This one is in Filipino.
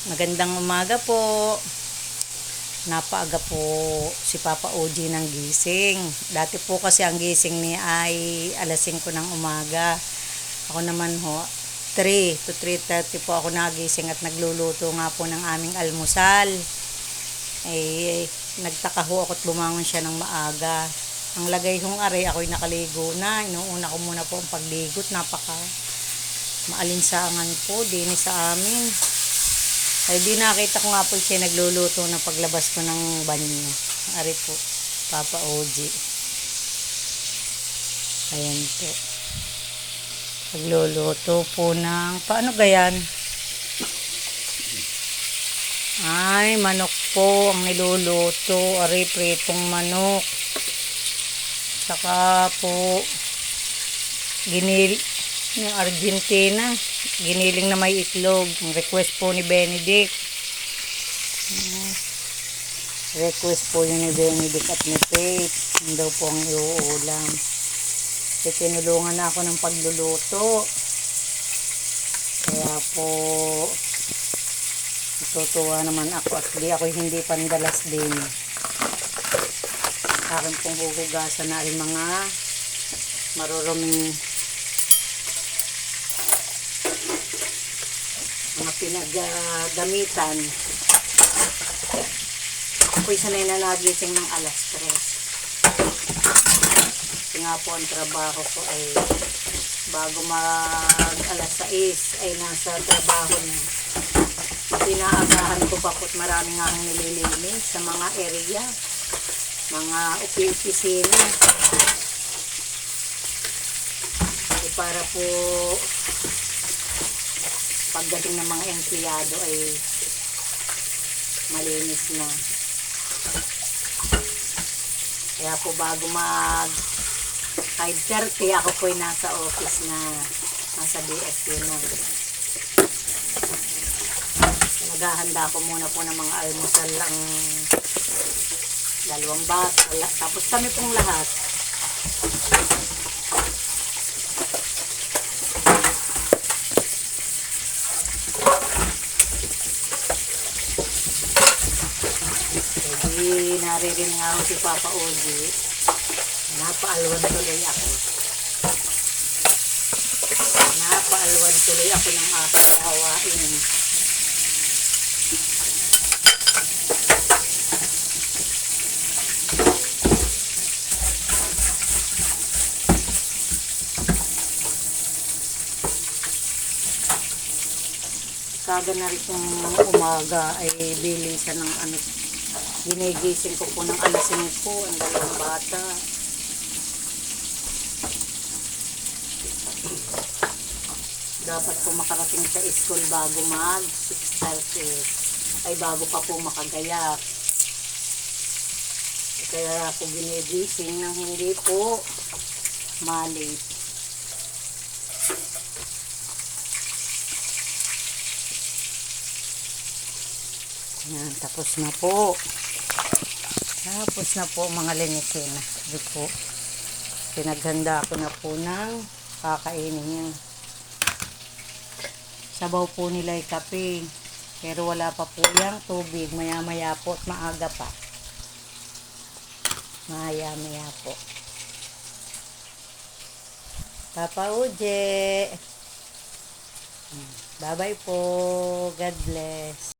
Magandang umaga po. Napaaga po si Papa OG ng gising. Dati po kasi ang gising niya ay alas 5 ng umaga. Ako naman ho, 3 to 3:30 po ako nagising at nagluluto nga po ng aming almusal. Nagtaka ho ako at bumangon siya ng maaga. Ang lagay hong are, ako'y nakaligo na. Inuuna ko muna po ang pagligot. Napaka maalinsangan po din sa amin. Ay di nakita ko nga po siya nagluluto na paglabas ko ng banyo. Ari po, Papa OG. Ayan po. Pagluluto po ng, paano gayan? Ay, manok po ang niluluto. Ari, pritong manok. Saka po, yung Argentina. Giniling na may itlog. Ang request po ni Benedict. Request po yun ni Benedict at ni Faith. Yun daw po ang iuulam. Tinulungan na ako ng pagluluto. Kaya po, natutuwa naman ako at ako hindi pandalas din. Akin pong huhugasan na rin mga maruruming mga pinagdamitan. Ako'y sanay na nagising ng alas 3. Kasi nga po ang trabaho ko ay bago mag alas 6 ay nasa trabaho na. Pinaagahan ko pa po't marami nga ang nililinis sa mga area, mga opisina. Para po pagdating ng mga empleyado ay malinis na. Kaya po bago mag 5:30 ako po ay nasa office na, nasa BSP na. Naghahanda ko muna po ng mga almusal lang, 2 bata, tapos kami pong lahat. Naririnig nga si Papa OG. Napaalwan tuloy ako. Napaalwan tuloy ako ng aking gawain. Kaga na rin kung umaga ay bilisan ng ano. Ginigising ko po ng alas 5 ang 2 bata. Dapat po makarating sa school bago mag 6:30. Ay bago pa po makagayak. Kaya ako ginigising nang hindi po malate. Yan, tapos na po. Tapos na po mga linisin. Ito po. Pinaghanda ko na po ng kakainin niya. Sabaw po nila ay kape. Pero wala pa po yung tubig. Maya-maya po at maaga pa. Maya-maya po. Papa Uje. Bye-bye po. God bless.